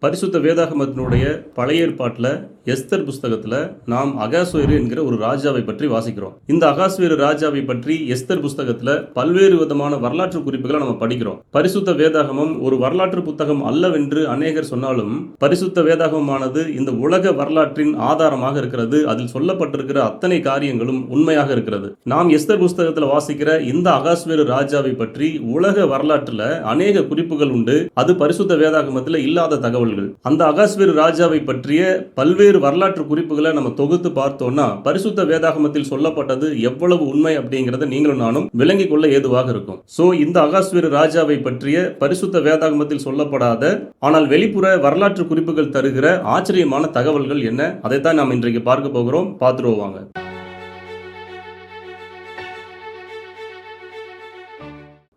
பரிசுத்த வேதாகமத்தினுடைய பழைய ஏற்பாட்டில் எஸ்தர் புஸ்தகத்தில் நாம் அகாஸ்வேரு என்கிற ஒரு ராஜாவை பற்றி வாசிக்கிறோம். இந்த அகாஸ்வேரு ராஜாவை பற்றி எஸ்தர் புஸ்தகத்தில் பல்வேறு விதமான வரலாற்று குறிப்புகளை நம்ம படிக்கிறோம். பரிசுத்த வேதாகமம் ஒரு வரலாற்று புத்தகம் அல்லவென்று அநேகர் சொன்னாலும் பரிசுத்த வேதாகமமானது இந்த உலக வரலாற்றின் ஆதாரமாக இருக்கிறது. அதில் சொல்லப்பட்டிருக்கிற அத்தனை காரியங்களும் உண்மையாக இருக்கிறது. நாம் எஸ்தர் புஸ்தகத்தில் வாசிக்கிற இந்த அகாஸ்வேரு ராஜாவை பற்றி உலக வரலாற்றில் அநேக குறிப்புகள் உண்டு. அது பரிசுத்த வேதாகமத்தில் இல்லாத தகவல்கள். அந்த அகாஸ்வேரு ராஜாவை பற்றிய பல்வேறு வரலாற்று குறிப்புகளை நம்ம தொகுத்து பார்த்தோம்னா பரிசுத்த வேதாகமத்தில் சொல்லப்பட்டது எவ்வளவு உண்மை அப்படிங்கறத நீங்களும் நானும் விளங்கிக் கொள்ள ஏதுவாக இருக்கும். சோ இந்த அகாஸ்வேரு ராஜாவை பற்றிய பரிசுத்த வேதாகமத்தில் சொல்லப்படாத ஆனால் வெளிப்புற வரலாற்று குறிப்புகள் தருகிற ஆச்சரியமான தகவல்கள் என்ன, அதைத்தான் நாம் இன்றைக்கு பார்க்க போகிறோம். பார்த்துருவாங்க.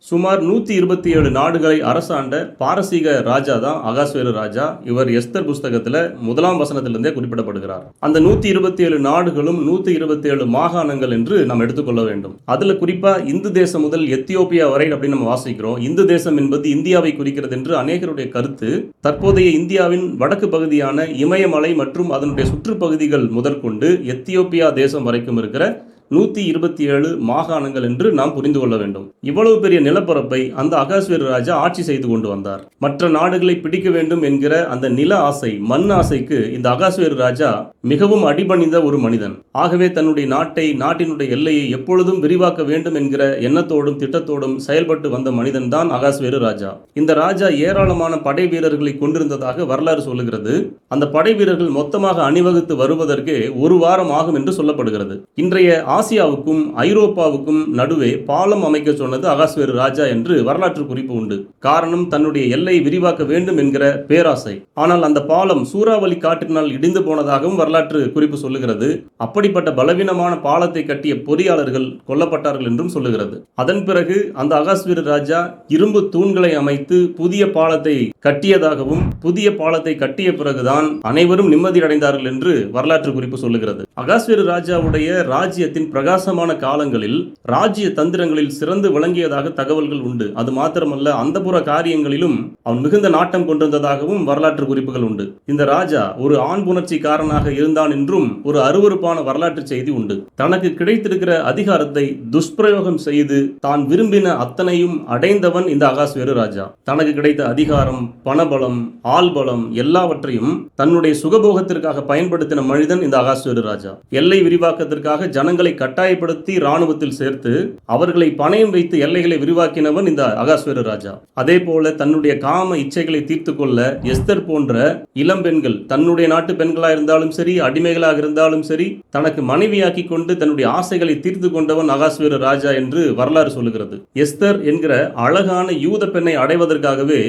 சுமார் 127 நாடுகளை அரசாண்ட பாரசீக ராஜா தான் அகாஸ்வேரு ராஜா. இவர் எஸ்தர் புஸ்தகத்தில் 1ஆம் வசனத்திலிருந்தே குறிப்பிடப்படுகிறார். அந்த 127 நாடுகளும் 127 மாகாணங்கள் என்று நாம் எடுத்துக்கொள்ள வேண்டும். அதுல குறிப்பா இந்து தேசம் முதல் எத்தியோப்பியா வரை அப்படின்னு நம்ம வாசிக்கிறோம். இந்து தேசம் என்பது இந்தியாவை குறிக்கிறது என்று அநேகருடைய கருத்து. தற்போதைய இந்தியாவின் வடக்கு பகுதியான இமயமலை மற்றும் அதனுடைய சுற்றுப்பகுதிகள் முதற்கொண்டு எத்தியோப்பியா தேசம் வரைக்கும் இருக்கிற 127 மாகாணங்கள் என்று நாம் புரிந்து கொள்ள வேண்டும். இவ்வளவு பெரிய நிலப்பரப்பை அந்த அகாஸ்வேரு ராஜா ஆட்சி செய்து கொண்டு வந்தார். மற்ற நாடுகளை பிடிக்க வேண்டும் என்கிற அந்த நில ஆசை, மண் ஆசைக்கு இந்த அகாஸ்வேரு ராஜா மிகவும் அடிபணிந்த ஒரு மனிதன். ஆகவே தன்னுடைய நாட்டினுடைய எல்லையை எப்பொழுதும் விரிவாக்க வேண்டும் என்கிற எண்ணத்தோடும் திட்டத்தோடும் செயல்பட்டு வந்த மனிதன் தான் அகாஸ்வேரு ராஜா. இந்த ராஜா ஏராளமான படை வீரர்களை கொண்டிருந்ததாக வரலாறு சொல்லுகிறது. அந்த படை வீரர்கள் மொத்தமாக அணிவகுத்து வருவதற்கே ஒரு வாரம் ஆகும் என்று சொல்லப்படுகிறது. இன்றைய ஆசியாவுக்கும் ஐரோப்பாவுக்கும் நடுவே பாலம் அமைக்க சொன்னது அகாஸ்வேரு ராஜா என்று வரலாற்று குறிப்பு உண்டு. காரணம், தன்னுடைய எல்லை விரிவாக்க வேண்டும் என்கிற பேராசை. ஆனால் அந்த பாலம் சூறாவளி காற்றினால் இடிந்து போனதாகவும் வரலாற்று குறிப்பு சொல்லுகிறது. அப்படிப்பட்ட பலவீனமான பாலத்தை கட்டிய பொறியாளர்கள் கொல்லப்பட்டார்கள் என்றும் சொல்லுகிறது. அதன் பிறகு அந்த அகாஸ்வேரு ராஜா இரும்பு தூண்களை அமைத்து புதிய பாலத்தை கட்டியதாகவும், புதிய பாலத்தை கட்டிய பிறகுதான் அனைவரும் நிம்மதி அடைந்தார்கள் என்று வரலாற்று குறிப்பு சொல்லுகிறது. அகாஸ்வேரு ராஜாவுடைய ராஜ்யத்தின் பிரகாசமான காலங்களில் ராஜ்ய தந்திரங்களில் சிறந்து விளங்கியதாக தகவல்கள் உண்டு. அது மாத்திரமல்ல, அந்தப்புற காரியங்களிலும் அவன் மிகுந்த நாட்டம் கொண்டிருந்ததாகவும் வரலாற்று குறிப்புகள் உண்டு. இந்த ராஜா ஒரு ஆண் புணர்ச்சிக்காரனாக இருந்தான் என்றும் ஒரு அருவருப்பான வரலாற்று செய்தி உண்டு. தனக்கு கிடைத்திருக்கிற அதிகாரத்தை துஷ்பிரயோகம் செய்து தான் விரும்பின அத்தனையும் அடைந்தவன் இந்த அகாஸ்வேரு ராஜா. தனக்கு கிடைத்த அதிகாரம், பணபலம், ஆள்பலம் எல்லாவற்றையும் தன்னுடைய சுகபோகத்திற்காக பயன்படுத்தின மனிதன் இந்த அகாஸ்வேரு ராஜா. எல்லை விரிவாக்கத்திற்காக ஜனங்களை கட்டாயப்படுத்தி ராணுவத்தில் சேர்த்து அவர்களை பணயம் வைத்து எல்லைகளை விரிவாக்கினவன் இந்த அகாஸ்வேரு ராஜா. அதே போல தன்னுடைய காம இச்சைகளை தீர்த்து கொள்ள எஸ்தர் போன்ற இளம் பெண்கள், தன்னுடைய நாட்டு பெண்களாக இருந்தாலும் சரி, அடிமைகளாக இருந்தாலும் சரி, தனக்கு மனைவியாக்கி கொண்டு தன்னுடைய ஆசைகளை தீர்த்து கொண்டவன் அகாஸ்வேரு ராஜா என்று வரலாறு சொல்லுகிறது. எஸ்தர் என்கிற அழகான யூத பெண்ணை அடைவதற்காகவே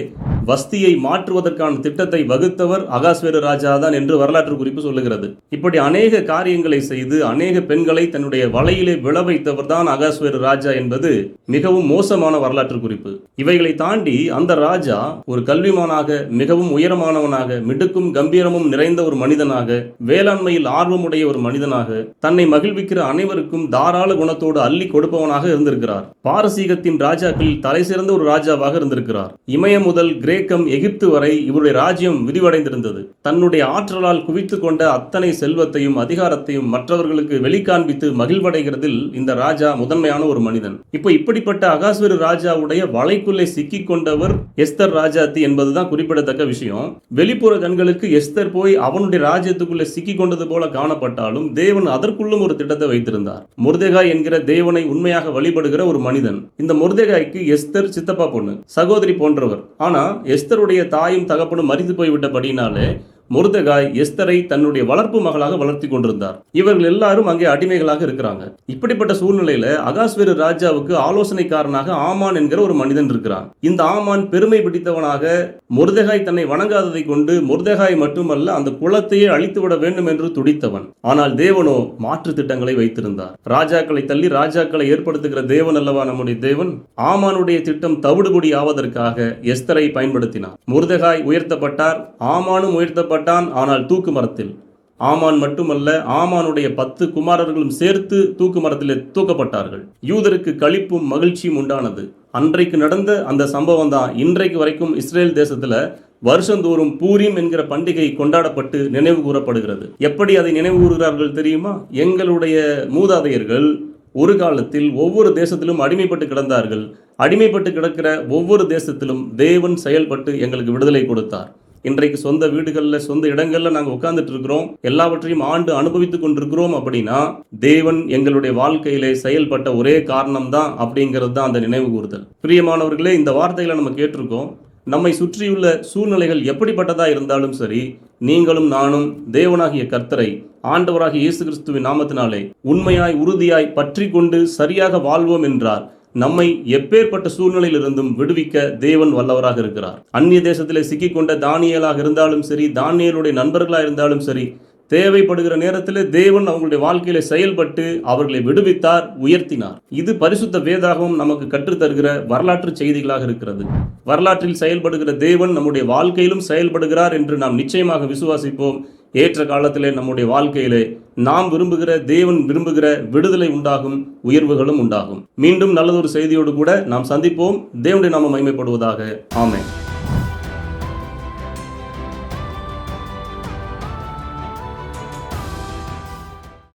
வஸ்தியை மாற்றுவதற்கான திட்டத்தை வகுத்தவர் அகாஸ்வேரு ராஜா தான் என்று வரலாற்று குறிப்பு சொல்லுகிறது. இப்படி அநேக காரியங்களை செய்து அநேக பெண்களை தன்னுடைய வலையிலே விழ வைத்தவர் தான் அகாஸ்வேரு ராஜா என்பது மிகவும் மோசமான வரலாற்று குறிப்பு. இவைகளை தாண்டி அந்த ராஜா ஒரு கல்விமானாக, மிகவும் உயரமானவனாக, மிடுக்கும் கம்பீரமும் நிறைந்த ஒரு மனிதனாக, வேளாண்மையில் ஆர்வமுடைய ஒரு மனிதனாக, தன்னை மகிழ்விக்கிற அனைவருக்கும் தாராள குணத்தோடு அள்ளி கொடுப்பவனாக இருந்திருக்கிறார். பாரசீகத்தின் ராஜாக்களில் தலை சிறந்த ஒரு ராஜாவாக இருந்திருக்கிறார். இமயம் முதல் கிரேக்கம், எகிப்து வரை இவருடைய ராஜ்யம் விரிவடைந்திருந்தது. தன்னுடைய ஆற்றலால் குவித்து கொண்ட அத்தனை செல்வத்தையும் அதிகாரத்தையும் மற்றவர்களுக்கு வெளிக்காண்பித்து மகிழ்வடைகிறதில் இந்த ராஜா முதன்மையான ஒரு மனிதன். இப்படிப்பட்ட அகாஸ்வேரு ராஜாவுடைய வலைக்குள்ளே சிக்கிக் கொண்டவர் எஸ்தர் ராஜாத்தி என்பதுதான் குறிப்பிடத்தக்க விஷயம். வெளிப்புற கண்களுக்கு எஸ்தர் போய் அவனுடைய ராஜ்யத்துக்குள்ளே சிக்கிக் கொண்டது போல காணப்பட்டாலும் தேவன் அதற்குள்ளும் ஒரு திட்டத்தை வைத்திருந்தார். மொர்தெகாய் என்கிற தேவனை உண்மையாக வழிபடுகிற ஒரு மனிதன். இந்த மொர்தெகாய்க்கு எஸ்தர் சித்தப்பா பொண்ணு, சகோதரி போன்றவர். ஆனா எஸ்தருடைய தாயும் தகப்பனும் மரித்து போய்விட்டபடினாலே மொர்தெகாய் எஸ்தரை தன்னுடைய வளர்ப்பு மகளாக வளர்த்தி கொண்டிருந்தார். இவர்கள் எல்லாரும் அங்கே அடிமைகளாக இருக்கிறாங்க. இப்படிப்பட்ட சூழ்நிலையில அகாஸ்வேரு ராஜாவுக்கு ஆலோசனைக்காரனாக ஆமான் என்கிற ஒரு மனிதன் இருக்கிறான். இந்த ஆமான் பெருமை பிடித்தவனாக மொர்தெகாய் தன்னை வணங்காததை கொண்டு மொர்தெகாய் மட்டுமல்ல அந்த குலத்தையே அழித்துவிட வேண்டும் என்று துடித்தவன். ஆனால் தேவனோ மாற்று திட்டங்களை வைத்திருந்தார். ராஜாக்களை தள்ளி ராஜாக்களை ஏற்படுத்துகிற தேவன் அல்லவா நம்முடைய தேவன். ஆமானுடைய திட்டம் தவிடுபடி ஆவதற்காக எஸ்தரை பயன்படுத்தினார். மொர்தெகாய் உயர்த்தப்பட்டார், ஆமானும் உயர்த்தப்பட்டார். ஆனால் தூக்கு மரத்தில். ஆமான் மட்டுமல்ல, ஆமானுடைய 10 குமாரர்களும் சேர்த்து தூக்கு மரத்திலே தூக்கப்பட்டார்கள். யூதருக்கு களிப்பும் மகிழ்ச்சியும் உண்டானது. அன்றைக்கு நடந்த அந்த சம்பவம் தான் இன்றைக்கு வரைக்கும் இஸ்ரேல் தேசத்துல வருஷந்தோறும் பூரீம் என்கிற பண்டிகை கொண்டாடப்பட்டு நினைவு கூறப்படுகிறது. எப்படி அதை நினைவு கூறுகிறார்கள் தெரியுமா? எங்களுடைய மூதாதையர்கள் ஒரு காலத்தில் ஒவ்வொரு தேசத்திலும் அடிமைப்பட்டு கிடந்தார்கள். அடிமைப்பட்டு கிடக்கிற ஒவ்வொரு தேசத்திலும் தேவன் செயல்பட்டு எங்களுக்கு விடுதலை கொடுத்தார். இன்றைக்கு சொந்த வீடுகளில் சொந்த இடங்களில் நாங்கள் உட்கார்ந்துட்டு இருக்கிறோம், எல்லாவற்றையும் ஆண்டு அனுபவித்துக் கொண்டிருக்கிறோம். அப்படின்னா தேவன் எங்களுடைய வாழ்க்கையிலே செயல்பட்ட ஒரே காரணம் தான் அப்படிங்கிறது தான் அந்த நினைவு கூறுதல். பிரியமானவர்களே, இந்த வார்த்தைகளை நம்ம கேட்டிருக்கோம். நம்மை சுற்றியுள்ள சூழ்நிலைகள் எப்படிப்பட்டதா இருந்தாலும் சரி, நீங்களும் நானும் தேவனாகிய கர்த்தரை, ஆண்டவராகிய இயேசு கிறிஸ்துவின் நாமத்தினாலே உண்மையாய் உறுதியாய் பற்றி கொண்டு சரியாக வாழ்வோம் என்றார் நம்மை எப்பேற்பட்ட சூழ்நிலையிலிருந்தும் விடுவிக்க தேவன் வல்லவராக இருக்கிறார். அந்நிய தேசத்திலே சிக்கிக்கொண்ட தானியேலாக இருந்தாலும் சரி, தானியேலுடைய நண்பர்களாக இருந்தாலும் சரி, தேவைப்படுகிற நேரத்தில் தேவன் அவங்களுடைய செயல்பட்டு செயல்பட்டு அவர்களை விடுவித்தார், உயர்த்தினார். இது பரிசுத்த வேதாகமம் நமக்கு கற்றுத்தருகிற வரலாற்று செய்திகளாக இருக்கிறது. வரலாற்றில் செயல்படுகிற தேவன் நம்முடைய வாழ்க்கையிலும் செயல்படுகிறார் என்று நாம் நிச்சயமாக விசுவாசிப்போம். ஏற்ற காலத்திலே நம்முடைய வாழ்க்கையிலே நாம் விரும்புகிற, தேவன் விரும்புகிற விடுதலை உண்டாகும், உயர்வுகளும் உண்டாகும். மீண்டும் நல்லதொரு செய்தியோடு கூட நாம் சந்திப்போம். தேவனுடைய நாமம் மகிமைப்படுவதாக. ஆமென்.